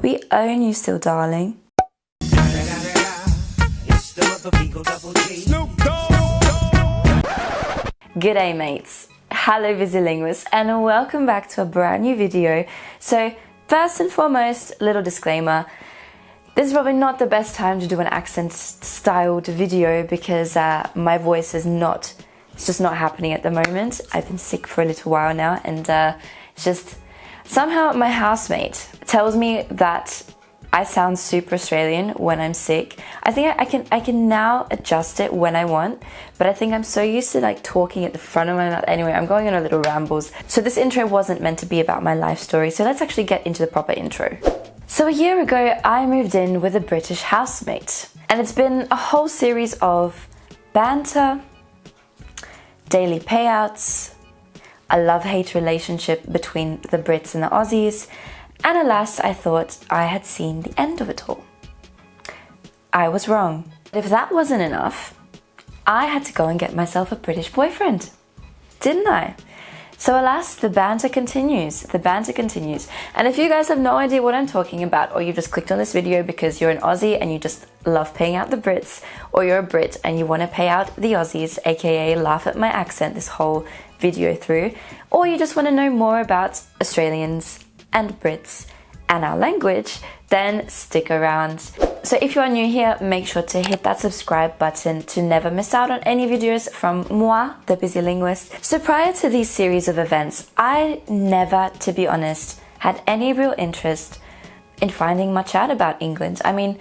We own you still, darling. G'day mates, hello Visilinguists, and welcome back to a brand new video. So first and foremost, little disclaimer, this is probably not the best time to do an accent styled video because my voice is it's just not happening at the moment. I've been sick for a little while now, and it's just somehow my housemate tells me that I sound super Australian when I'm sick. I think I can now adjust it when I want, but I think I'm so used to like talking at the front of my mouth. Anyway, I'm going on a little rambles. So this intro wasn't meant to be about my life story, so let's actually get into the proper intro. So a year ago, I moved in with a British housemate, and it's been a whole series of banter, daily payouts, a love-hate relationship between the Brits and the Aussies, and alas, I thought I had seen the end of it all. I was wrong. If that wasn't enough, I had to go and get myself a British boyfriend, didn't I? So alas, the banter continues. And if you guys have no idea what I'm talking about, or you just clicked on this video because you're an Aussie and you just love paying out the Brits, or you're a Brit and you want to pay out the Aussies, aka laugh at my accent this whole video through, or you just want to know more about Australians and Brits and our language, then stick around. So if you are new here, make sure to hit that subscribe button to never miss out on any videos from moi, the busy linguist. So prior to these series of events, I never, to be honest, had any real interest in finding much out about England. I mean,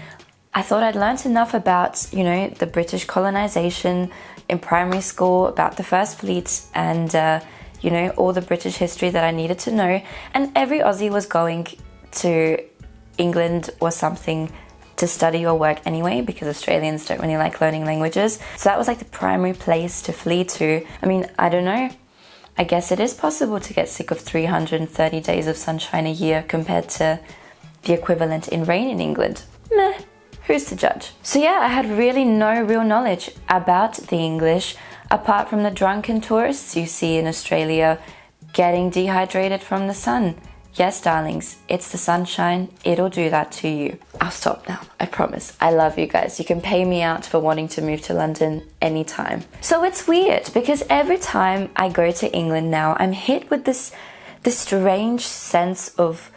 I thought I'd learnt enough about, the British colonization in primary school, about the First Fleet, and all the British history that I needed to know. And every Aussie was going to England or something to study or work anyway, because Australians don't really like learning languages. So that was like the primary place to flee to. I mean, I don't know. I guess it is possible to get sick of 330 days of sunshine a year compared to the equivalent in rain in England. Meh, who's to judge? So yeah, I had really no real knowledge about the English, apart from the drunken tourists you see in Australia getting dehydrated from the sun. Yes, darlings, it's the sunshine. It'll do that to you. I'll stop now, I promise. I love you guys. You can pay me out for wanting to move to London anytime. So it's weird because every time I go to England now, I'm hit with this strange sense of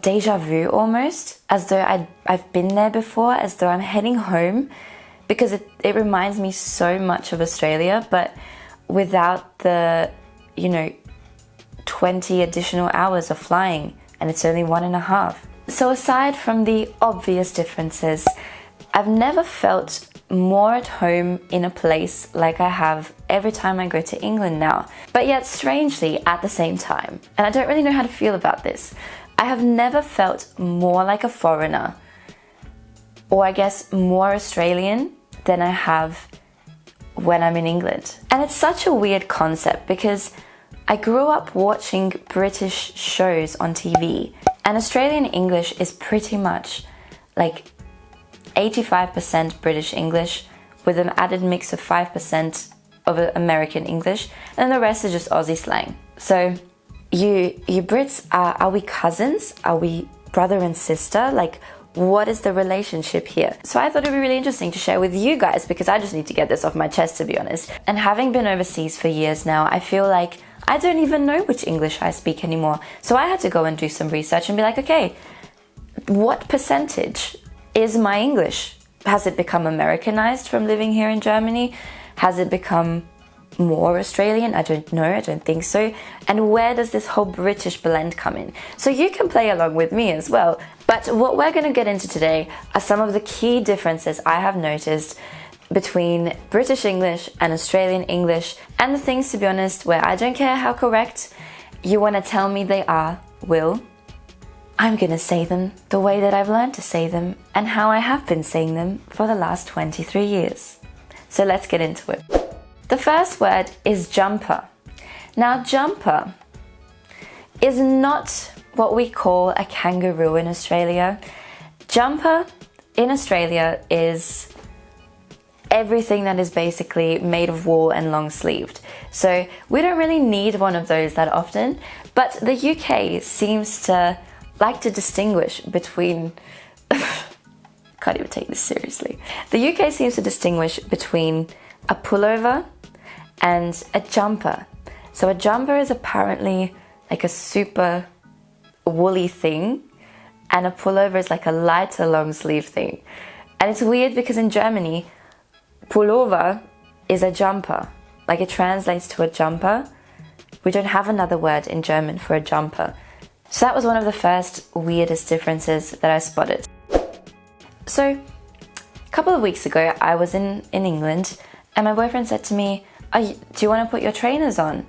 deja vu almost, as though I've been there before, as though I'm heading home, because it reminds me so much of Australia, but without the, 20 additional hours of flying, and it's only 1.5. So aside from the obvious differences, I've never felt more at home in a place like I have every time I go to England now. But yet strangely at the same time, and I don't really know how to feel about this, I have never felt more like a foreigner, or I guess more Australian, than I have when I'm in England. And it's such a weird concept because I grew up watching British shows on TV, and Australian English is pretty much like 85% British English with an added mix of 5% of American English, and the rest is just Aussie slang. So you Brits, are we cousins? Are we brother and sister? Like, what is the relationship here? So I thought it'd be really interesting to share with you guys, because I just need to get this off my chest, to be honest. And having been overseas for years now, I feel like I don't even know which English I speak anymore. So I had to go and do some research and be like, okay, what percentage is my English? Has it become Americanized from living here in Germany? Has it become more Australian? I don't know, I don't think so. And where does this whole British blend come in? So you can play along with me as well. But what we're going to get into today are some of the key differences I have noticed between British English and Australian English, and the things, to be honest, where I don't care how correct you want to tell me they are, I'm going to say them the way that I've learned to say them and how I have been saying them for the last 23 years. So let's get into it. The first word is jumper. Now, jumper is not what we call a kangaroo in Australia. Jumper in Australia is everything that is basically made of wool and long sleeved. So we don't really need one of those that often, but the UK seems to like to distinguish between can't even take this seriously. The UK seems to distinguish between a pullover and a jumper. So a jumper is apparently like a super woolly thing, and a pullover is like a lighter long sleeve thing. And it's weird because in Germany, Pullover is a jumper. Like it translates to a jumper. We don't have another word in German for a jumper. So that was one of the first weirdest differences that I spotted. So a couple of weeks ago, I was in England and my boyfriend said to me, do you want to put your trainers on?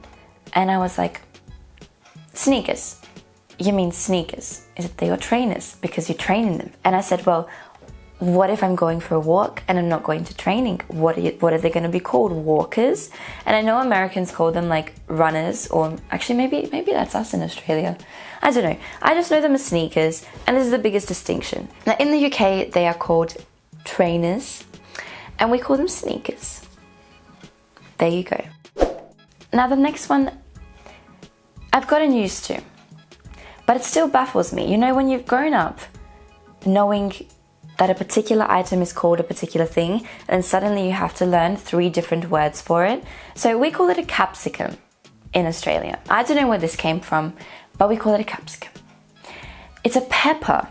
And I was like, sneakers. You mean sneakers? Is it your trainers? Because you're training them. And I said, well, what if I'm going for a walk and I'm not going to training? What are they going to be called? Walkers? And I know Americans call them like runners, or actually maybe that's us in Australia. I don't know. I just know them as sneakers, and this is the biggest distinction. Now in the UK, they are called trainers, and we call them sneakers. There you go. Now the next one, I've gotten used to, but it still baffles me. You know, when you've grown up knowing that a particular item is called a particular thing, and suddenly you have to learn 3 different words for it. So we call it a capsicum in Australia. I don't know where this came from, but we call it a capsicum. It's a pepper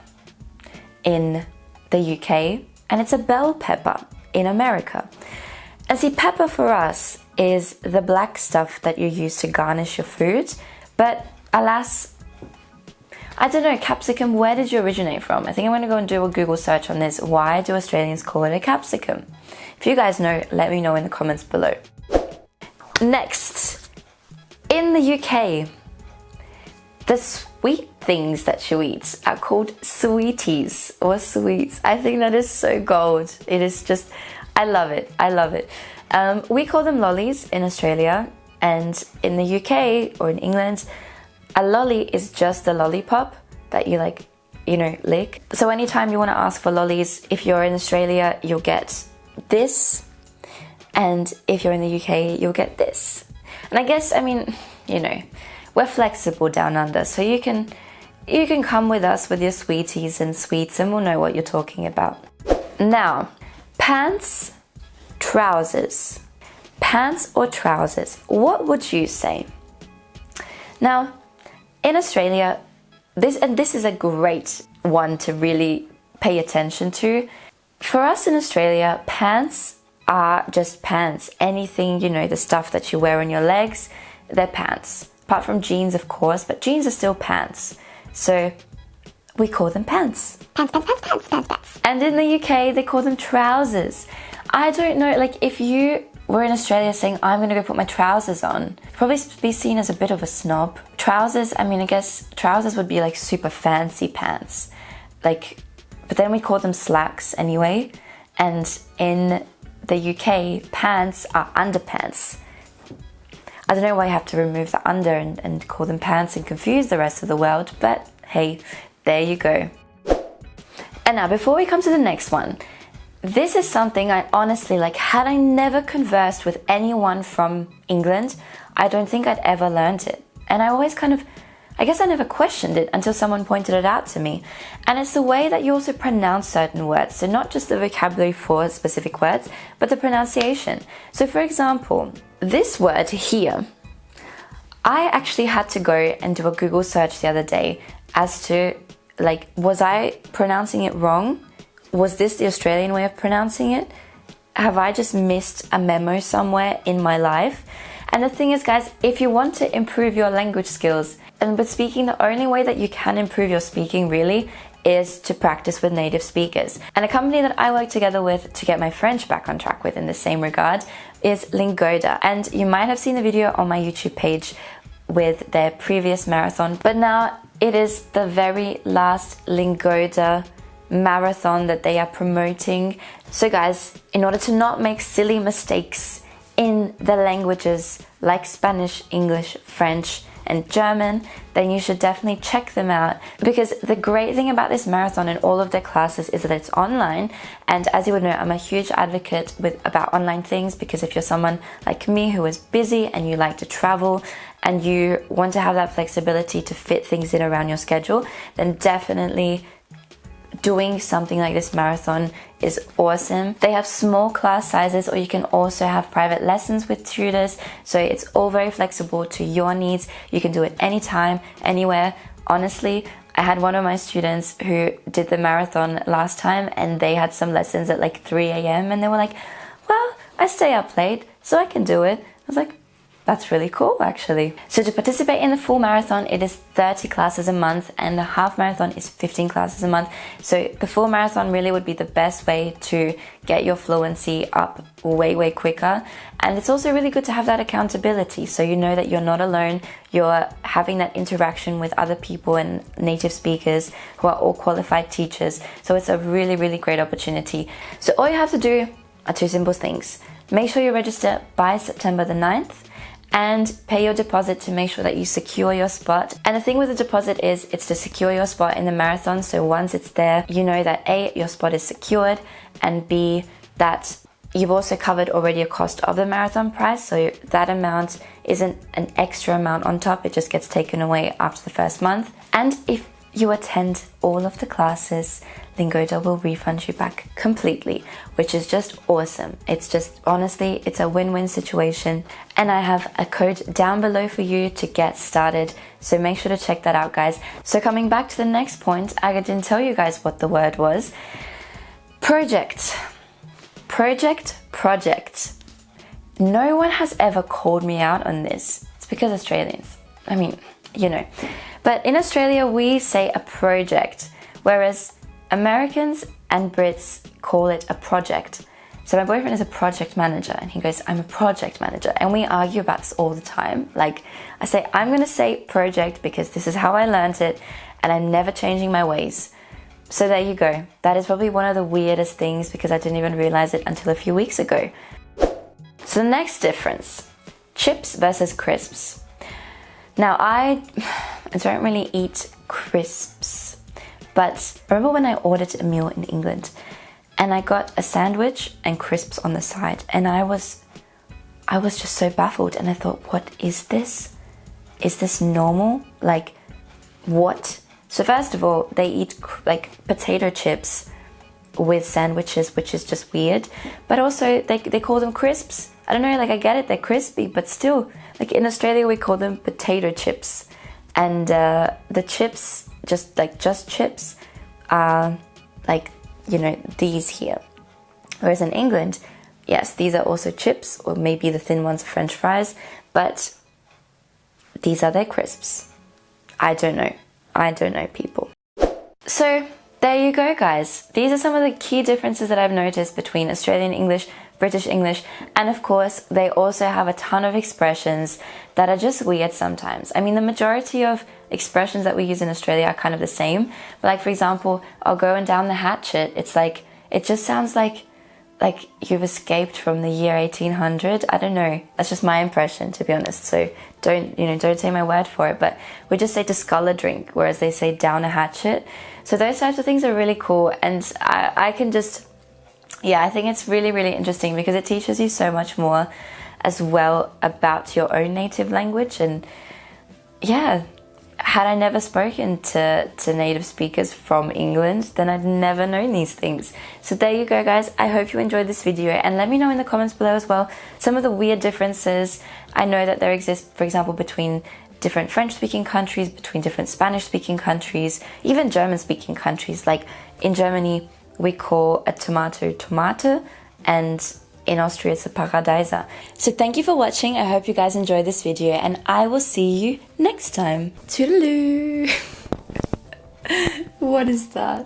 in the UK, and it's a bell pepper in America. And see, pepper for us is the black stuff that you use to garnish your food, but alas, I don't know, capsicum, where did you originate from? I think I'm going to go and do a Google search on this. Why do Australians call it a capsicum? If you guys know, let me know in the comments below. Next, in the UK, the sweet things that you eat are called sweeties or sweets. I think that is so gold. It is just, I love it. I love it. We call them lollies in Australia, and in the UK or in England, a lolly is just a lollipop that you lick. So anytime you want to ask for lollies, if you're in Australia, you'll get this, and if you're in the UK, you'll get this. And I guess, I mean, you know, we're flexible down under, so you can come with us with your sweeties and sweets, and we'll know what you're talking about. Now, pants, trousers. Pants or trousers, what would you say? Now, in Australia, this is a great one to really pay attention to. For us in Australia, pants are just pants. Anything, you know, the stuff that you wear on your legs, they're pants. Apart from jeans, of course, but jeans are still pants. So we call them pants. Pants. And in the UK, they call them trousers. I don't know, like if you were in Australia saying, I'm going to go put my trousers on, you'd probably be seen as a bit of a snob. Trousers, I mean, I guess trousers would be like super fancy pants. But then we call them slacks anyway. And in the UK, pants are underpants. I don't know why you have to remove the under and call them pants and confuse the rest of the world, but hey, there you go. And now, before we come to the next one, this is something I honestly, had I never conversed with anyone from England, I don't think I'd ever learned it. And I always I guess I never questioned it until someone pointed it out to me. And it's the way that you also pronounce certain words. So not just the vocabulary for specific words, but the pronunciation. So for example, this word here, I actually had to go and do a Google search the other day as to, was I pronouncing it wrong? Was this the Australian way of pronouncing it? Have I just missed a memo somewhere in my life? And the thing is, guys, if you want to improve your language skills, and with speaking, the only way that you can improve your speaking really is to practice with native speakers. And a company that I work together with to get my French back on track with in the same regard is Lingoda. And you might have seen the video on my YouTube page with their previous marathon, but now it is the very last Lingoda marathon that they are promoting. So guys, in order to not make silly mistakes in the languages like Spanish, English, French, and German, then you should definitely check them out, because the great thing about this marathon and all of their classes is that it's online. And as you would know, I'm a huge advocate about online things, because if you're someone like me who is busy and you like to travel and you want to have that flexibility to fit things in around your schedule, then definitely doing something like this marathon is awesome. They have small class sizes, or you can also have private lessons with tutors, so it's all very flexible to your needs. You can do it anytime, anywhere. Honestly, I had one of my students who did the marathon last time, and they had some lessons at like 3 a.m. and they were like, well, I stay up late so I can do it. I was like, that's really cool, actually. So to participate in the full marathon, it is 30 classes a month, and the half marathon is 15 classes a month. So the full marathon really would be the best way to get your fluency up way quicker. And it's also really good to have that accountability, so you know that you're not alone. You're having that interaction with other people and native speakers who are all qualified teachers. So it's a really great opportunity. So all you have to do are two simple things. Make sure you register by September the 9th, and pay your deposit to make sure that you secure your spot. And the thing with the deposit is it's to secure your spot in the marathon, so once it's there, you know that A, your spot is secured, and B, that you've also covered already a cost of the marathon price, so that amount isn't an extra amount on top, it just gets taken away after the first month. And if you attend all of the classes, Lingoda will refund you back completely, which is just awesome. It's just, honestly, it's a win-win situation. And I have a code down below for you to get started, so make sure to check that out, guys. So coming back to the next point, I didn't tell you guys what the word was. Project. No one has ever called me out on this. It's because Australians. I mean, you know. But in Australia, we say a project, whereas Americans and Brits call it a project. So my boyfriend is a project manager, and he goes, I'm a project manager. And we argue about this all the time. Like, I say, I'm going to say project because this is how I learned it, and I'm never changing my ways. So there you go. That is probably one of the weirdest things, because I didn't even realize it until a few weeks ago. So the next difference, chips versus crisps. Now, I don't really eat crisps, but remember when I ordered a meal in England and I got a sandwich and crisps on the side, and I was just so baffled, and I thought, what is this? Is this normal? Like, what? So first of all, they eat like potato chips with sandwiches, which is just weird, but also they call them crisps. I don't know, like, I get it, they're crispy, but still, like in Australia we call them potato chips, and the chips, just chips, are like, you know, these here. Whereas in England, yes, these are also chips, or maybe the thin ones are French fries, but these are their crisps. I don't know, people. So there you go, guys. These are some of the key differences that I've noticed between Australian English, British English, and of course, they also have a ton of expressions that are just weird sometimes. I mean, the majority of expressions that we use in Australia are kind of the same. But like, for example, I'll go and down the hatchet. It's like, it just sounds like you've escaped from the year 1800. I don't know. That's just my impression, to be honest. So don't take my word for it. But we just say to scull a drink, whereas they say down a hatchet. So those types of things are really cool. And I can just, yeah, I think it's really, really interesting, because it teaches you so much more as well about your own native language. And yeah, had I never spoken to native speakers from England, then I'd never known these things. So there you go, guys. I hope you enjoyed this video, and let me know in the comments below as well some of the weird differences. I know that there exist, for example, between different French-speaking countries, between different Spanish-speaking countries, even German-speaking countries. Like in Germany, we call a tomato tomato, and in Austria it's a Paradeiser. So thank you for watching. I hope you guys enjoyed this video, and I will see you next time. Toodaloo! What is that?